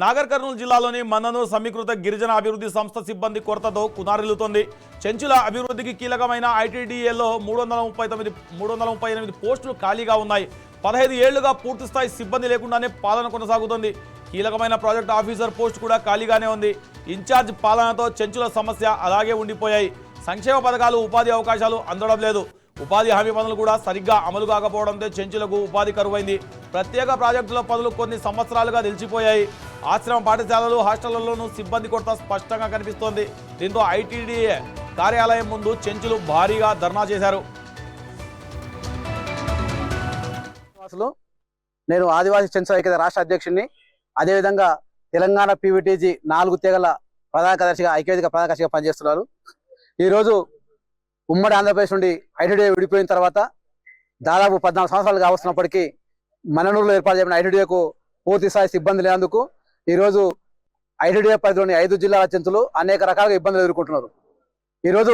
నాగర్ కర్నూలు జిల్లాలోని మన్ననూరు సమీకృత గిరిజన అభివృద్ధి సంస్థ సిబ్బంది కొరతతో కునారిల్లుతోంది. చెంచుల అభివృద్ధికి కీలకమైన ఐటీడీఏలో 338 పోస్టులు ఖాళీగా ఉన్నాయి. 15 ఏళ్లుగా పూర్తిస్థాయి సిబ్బంది లేకుండానే పాలన కొనసాగుతోంది. కీలకమైన ప్రాజెక్ట్ ఆఫీసర్ పోస్ట్ కూడా ఖాళీగానే ఉంది. ఇన్ఛార్జ్ పాలనతో చెంచుల సమస్య అలాగే ఉండిపోయాయి. సంక్షేమ పథకాలు, ఉపాధి అవకాశాలు అందడం లేదు. ఉపాధి హామీ పనులు కూడా సరిగ్గా అమలు కాకపోవడంతో చెంచులకు ఉపాధి కరువైంది. ప్రత్యేక ప్రాజెక్టుల పనులు కొన్ని సంవత్సరాలుగా నిలిచిపోయాయి. ఆశ్రమ పాఠశాలలు, హాస్టళ్లలోనూ సిబ్బంది కొరత స్పష్టంగా కనిపిస్తోంది. దీంతో ఐటీడీఏ కార్యాలయం ముందు చెంచులు భారీగా ధర్నా చేశారు. నేను ఆదివాసీ చెంచుల ఐక్యత రాష్ట్ర అధ్యక్షుడిని, అదేవిధంగా తెలంగాణ పీవీటీజీ 4 తెగల ప్రధాన కార్యదర్శిగా ఐక్యవేదిక ప్రధాన కార్యదర్శిగా పనిచేస్తున్నారు. ఈరోజు ఉమ్మడి ఆంధ్రప్రదేశ్ నుండి ఐటీడీఏ విడిపోయిన తర్వాత దాదాపు 14 సంవత్సరాలు కావస్తున్నప్పటికీ మన్ననూరులో ఏర్పాటు చేయబడిన ఐటీడీఏకు పూర్తి స్థాయి సిబ్బంది లేనందుకు ఈరోజు ఐటీడీఏ పరిధిలోని 5 జిల్లాల చెంచులు అనేక రకాలుగా ఇబ్బందులు ఎదుర్కొంటున్నారు. ఈరోజు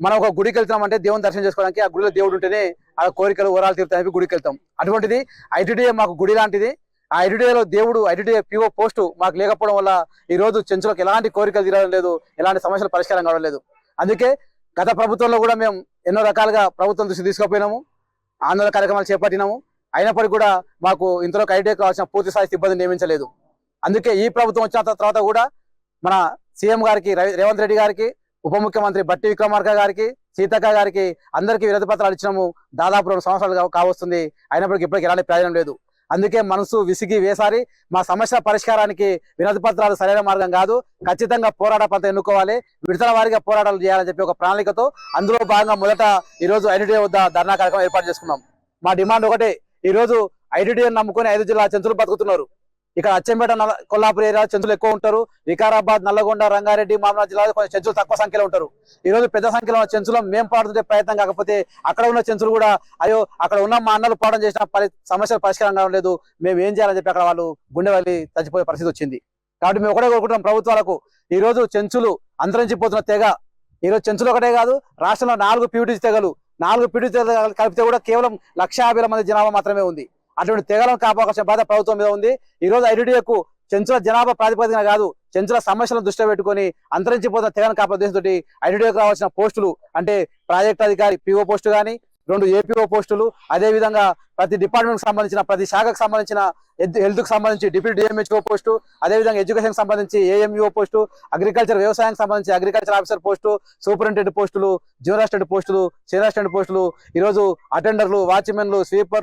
మనం ఒక గుడికి వెళ్తామంటే దేవుని దర్శనం చేసుకోవడానికి ఆ గుడిలో దేవుడు ఉంటేనే ఆ కోరికలు వరాలు తీరుతాయని గుడికి వెళ్తాం. అటువంటిది ఐటీడీఏ మాకు గుడి లాంటిది. ఆ ఐటీడీఏలో దేవుడు, ఐటీడీఏ పీఓ పోస్టు మాకు లేకపోవడం వల్ల ఈరోజు చెంచులకు ఎలాంటి కోరికలు తీరడం లేదు, ఎలాంటి సమస్యలు పరిష్కారం కావడం లేదు. అందుకే గత ప్రభుత్వంలో కూడా మేము ఎన్నో రకాలుగా ప్రభుత్వం దృష్టి తీసుకుపోయినాము, ఆందోళన కార్యక్రమాలు చేపట్టినాము. అయినప్పటికీ కూడా మాకు ఇంతలో ఐటీడీఏకి కావాల్సిన పూర్తి స్థాయి సిబ్బంది నియమించలేదు. అందుకే ఈ ప్రభుత్వం వచ్చిన తర్వాత కూడా మన సీఎం గారికి, రేవంత్ రెడ్డి గారికి, ఉప ముఖ్యమంత్రి బట్టి విక్రమార్క గారికి, సీతక్క గారికి అందరికీ వినతి పత్రాలు ఇచ్చినాము. దాదాపు 2 సంవత్సరాలు కావస్తుంది. అయినప్పటికీ ఇప్పటికీ ఎలాంటి ప్రయోజనం లేదు. అందుకే మనసు విసిగి వేసారి మా సమస్యల పరిష్కారానికి వినతి పత్రాలు సరైన మార్గం కాదు, ఖచ్చితంగా పోరాట పంత ఎన్నుకోవాలి, విడతల వారీగా పోరాటాలు చేయాలని చెప్పి ఒక ప్రణాళికతో అందులో భాగంగా మొదట ఈరోజు ఐటీడీఏ వద్ద ధర్నా కార్యక్రమం ఏర్పాటు చేసుకున్నాం. మా డిమాండ్ ఒకటే, ఈరోజు ఐటీడీఏని నమ్ముకొని 5 జిల్లాల చెంచులు బతుకుతున్నారు. ఇక్కడ అచ్చంపేట, కొల్లాపూర్ ఏరియా చెంచులు ఎక్కువ ఉంటారు. వికారాబాద్, నల్లగొండ, రంగారెడ్డి, మామనాథ్ జిల్లాలో కొంచెం చెంచులు తక్కువ సంఖ్యలో ఉంటారు. ఈ రోజు పెద్ద సంఖ్యలో ఉన్న చెంచులు మేము పాడుతుంటే ప్రయత్నం కాకపోతే అక్కడ ఉన్న చెంచులు కూడా అయ్యో అక్కడ ఉన్న మా అన్నలు పాడడం చేసిన సమస్యలు పరిష్కారం కావడం లేదు, మేము ఏం చేయాలని చెప్పి అక్కడ వాళ్ళు గుండె వెళ్ళి చచ్చిపోయే పరిస్థితి వచ్చింది. కాబట్టి మేము ఒకటే కోరుకుంటున్నాం ప్రభుత్వాలకు, ఈ రోజు చెంచులు అంతరించిపోతున్న తెగ. ఈరోజు చెంచులు ఒకటే కాదు, రాష్ట్రంలో 4 పీవీటీజీ తెగలు, 4 పీవీటీజీ తెగలు కలిపితే కూడా కేవలం 1,50,000 మంది జనాభా మాత్రమే ఉంది. అటువంటి తెగలను కాపాడాల్సిన బాధ్యత ప్రభుత్వం మీద ఉంది. ఈ రోజు ఐటీడీఏకు చెంచుల జనాభా ప్రాతిపదికన కాదు, చెంచుల సమస్యలను దృష్టిలో పెట్టుకొని అంతరించిపోతున్న తెగలను కాపాడే ఐటీడీఏకు రావాల్సిన పోస్టులు అంటే ప్రాజెక్ట్ అధికారి పీఓ పోస్టు కానీ, 2 ఏపీఓ పోస్టులు, అదేవిధంగా ప్రతి డిపార్ట్మెంట్ సంబంధించిన, ప్రతి శాఖకు సంబంధించిన, హెల్త్ కు సంబంధించి డిప్యూటీ డిఎంహెచ్ఓ పోస్టు, అదేవిధంగా ఎడ్యుకేషన్ సంబంధించి ఏఎంఈఓ పోస్టు, అగ్రికల్చర్ వ్యవసాయానికి సంబంధించి అగ్రికల్చర్ ఆఫీసర్ పోస్టు, సూపరింటెండెంట్ పోస్టులు, జూనియర్ అసిస్టెంట్ పోస్టులు, సీనియర్ అసిస్టెంట్ పోస్టులు, ఈరోజు అటెండర్లు, వాచ్మెన్లు, స్వీపర్లు,